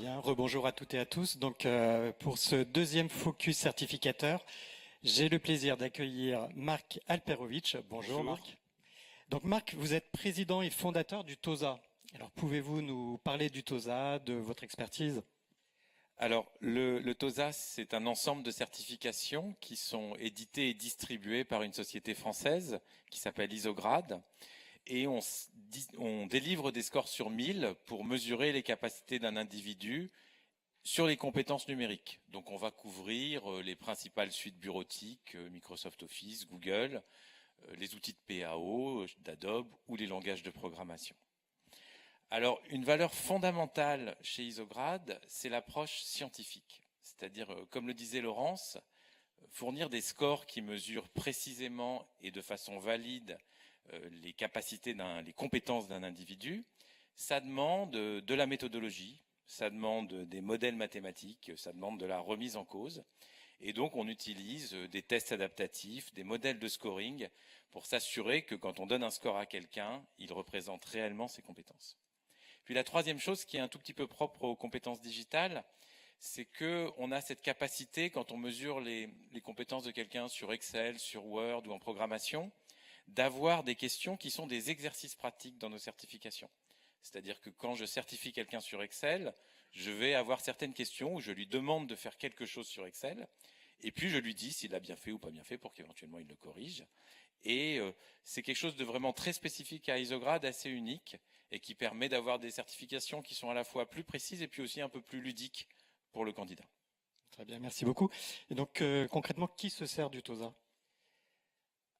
Bien, rebonjour à toutes et à tous. Donc, pour ce deuxième focus certificateur, j'ai le plaisir d'accueillir Marc Alperovitch. Bonjour Bonjour. Marc. Donc Marc, vous êtes président et fondateur du TOSA. Alors, pouvez-vous nous parler du TOSA, de votre expertise? Alors, le TOSA, c'est un ensemble de certifications qui sont éditées et distribuées par une société française qui s'appelle Isograd. Et on délivre des scores sur 1000 pour mesurer les capacités d'un individu sur les compétences numériques. Donc, on va couvrir les principales suites bureautiques, Microsoft Office, Google, les outils de PAO, d'Adobe ou les langages de programmation. Alors, une valeur fondamentale chez Isograd, c'est l'approche scientifique. C'est-à-dire, comme le disait Laurence, fournir des scores qui mesurent précisément et de façon valide les capacités, les compétences d'un individu, ça demande de la méthodologie, ça demande des modèles mathématiques, ça demande de la remise en cause. Et donc, on utilise des tests adaptatifs, des modèles de scoring pour s'assurer que quand on donne un score à quelqu'un, il représente réellement ses compétences. Puis la troisième chose qui est un tout petit peu propre aux compétences digitales, c'est qu'on a cette capacité, quand on mesure les compétences de quelqu'un sur Excel, sur Word ou en programmation, d'avoir des questions qui sont des exercices pratiques dans nos certifications. C'est-à-dire que quand je certifie quelqu'un sur Excel, je vais avoir certaines questions où je lui demande de faire quelque chose sur Excel, et puis je lui dis s'il a bien fait ou pas bien fait pour qu'éventuellement il le corrige. Et c'est quelque chose de vraiment très spécifique à Isograd, assez unique, et qui permet d'avoir des certifications qui sont à la fois plus précises et puis aussi un peu plus ludiques pour le candidat. Très bien, merci beaucoup. Et donc, concrètement, qui se sert du TOSA?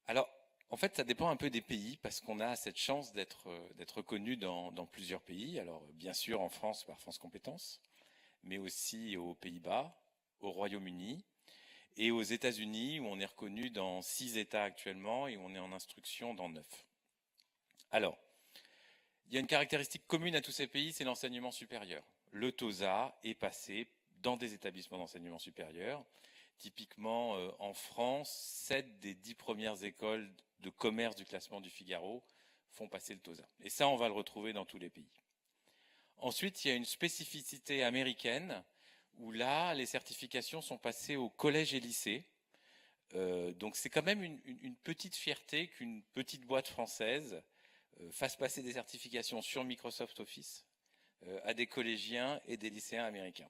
Alors, en fait, ça dépend un peu des pays, parce qu'on a cette chance d'être reconnu dans plusieurs pays. Alors, bien sûr, en France, par France Compétences, mais aussi aux Pays-Bas, au Royaume-Uni, et aux États-Unis, où on est reconnu dans 6 États actuellement et où on est en instruction dans 9. Alors, il y a une caractéristique commune à tous ces pays, c'est l'enseignement supérieur. Le TOSA est passé dans des établissements d'enseignement supérieur. Typiquement, en France, 7 des 10 premières écoles de commerce du classement du Figaro font passer le TOSA. Et ça, on va le retrouver dans tous les pays. Ensuite, il y a une spécificité américaine où là, les certifications sont passées au collège et lycée. Donc c'est quand même une petite fierté qu'une petite boîte française fasse passer des certifications sur Microsoft Office à des collégiens et des lycéens américains.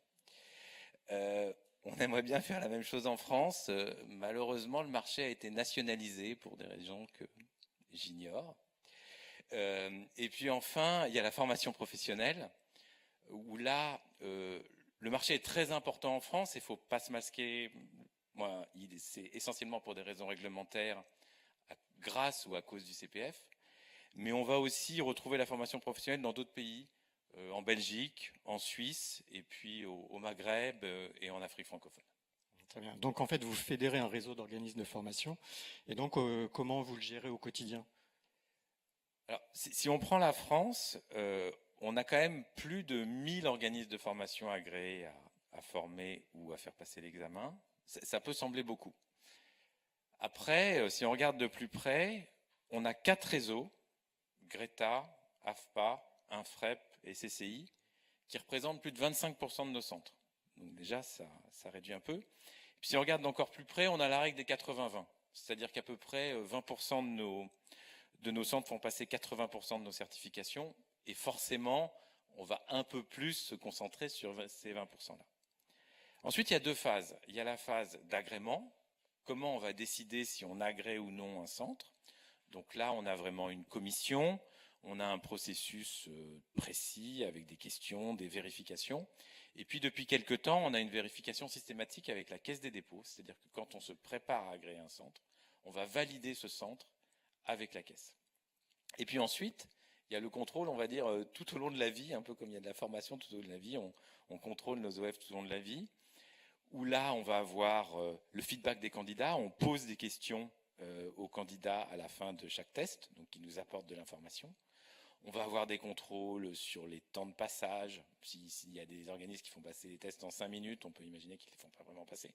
On aimerait bien faire la même chose en France. Malheureusement, le marché a été nationalisé pour des raisons que j'ignore. Et puis enfin, il y a la formation professionnelle, où là, le marché est très important en France, il ne faut pas se masquer. Moi, c'est essentiellement pour des raisons réglementaires, grâce ou à cause du CPF. Mais on va aussi retrouver la formation professionnelle dans d'autres pays, en Belgique, en Suisse, et puis au Maghreb et en Afrique francophone. Très bien. Donc, en fait, vous fédérez un réseau d'organismes de formation. Et donc, comment vous le gérez au quotidien? Alors, si on prend la France, on a quand même plus de 1000 organismes de formation agréés à former ou à faire passer l'examen. Ça peut sembler beaucoup. Après, si on regarde de plus près, on a 4 réseaux, Greta, AFPA, INFREP et CCI, qui représentent plus de 25% de nos centres. Donc déjà, ça réduit un peu. Et puis si on regarde encore plus près, on a la règle des 80-20. C'est-à-dire qu'à peu près 20% de nos centres font passer 80% de nos certifications. Et forcément, on va un peu plus se concentrer sur ces 20%-là. Ensuite, il y a 2 phases. Il y a la phase d'agrément. Comment on va décider si on agrée ou non un centre. Donc là, on a vraiment une commission. On a un processus précis avec des questions, des vérifications. Et puis depuis quelque temps, on a une vérification systématique avec la Caisse des dépôts. C'est-à-dire que quand on se prépare à agréer un centre, on va valider ce centre avec la Caisse. Et puis ensuite, il y a le contrôle, on va dire, tout au long de la vie, un peu comme il y a de la formation tout au long de la vie, on contrôle nos OF tout au long de la vie, où là, on va avoir le feedback des candidats, on pose des questions aux candidats à la fin de chaque test, donc qui nous apportent de l'information. On va avoir des contrôles sur les temps de passage. S'il y a des organismes qui font passer les tests en 5 minutes, on peut imaginer qu'ils ne les font pas vraiment passer.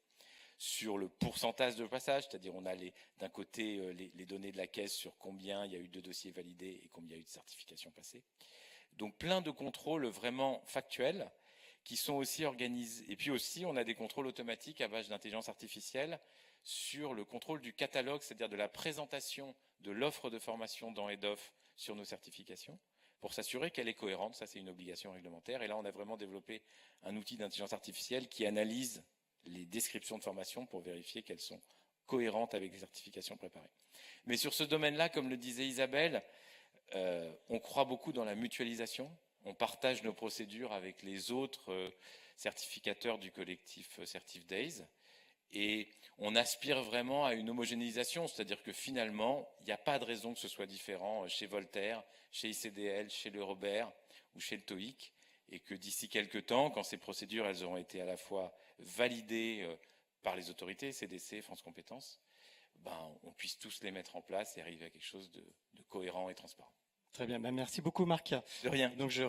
Sur le pourcentage de passage, c'est-à-dire on a d'un côté les données de la caisse sur combien il y a eu de dossiers validés et combien il y a eu de certifications passées. Donc plein de contrôles vraiment factuels qui sont aussi organisés. Et puis aussi, on a des contrôles automatiques à base d'intelligence artificielle sur le contrôle du catalogue, c'est-à-dire de la présentation de l'offre de formation dans EDOF sur nos certifications, pour s'assurer qu'elle est cohérente. Ça, c'est une obligation réglementaire. Et là, on a vraiment développé un outil d'intelligence artificielle qui analyse les descriptions de formation pour vérifier qu'elles sont cohérentes avec les certifications préparées. Mais sur ce domaine-là, comme le disait Isabelle, on croit beaucoup dans la mutualisation. On partage nos procédures avec les autres certificateurs du collectif CertifDays. Et on aspire vraiment à une homogénéisation, c'est-à-dire que finalement, il n'y a pas de raison que ce soit différent chez Voltaire, chez ICDL, chez le Robert ou chez le TOEIC, et que d'ici quelques temps, quand ces procédures elles auront été à la fois validées par les autorités, CDC, France Compétences, on puisse tous les mettre en place et arriver à quelque chose de cohérent et transparent. Très bien, merci beaucoup Marc. De rien. Donc je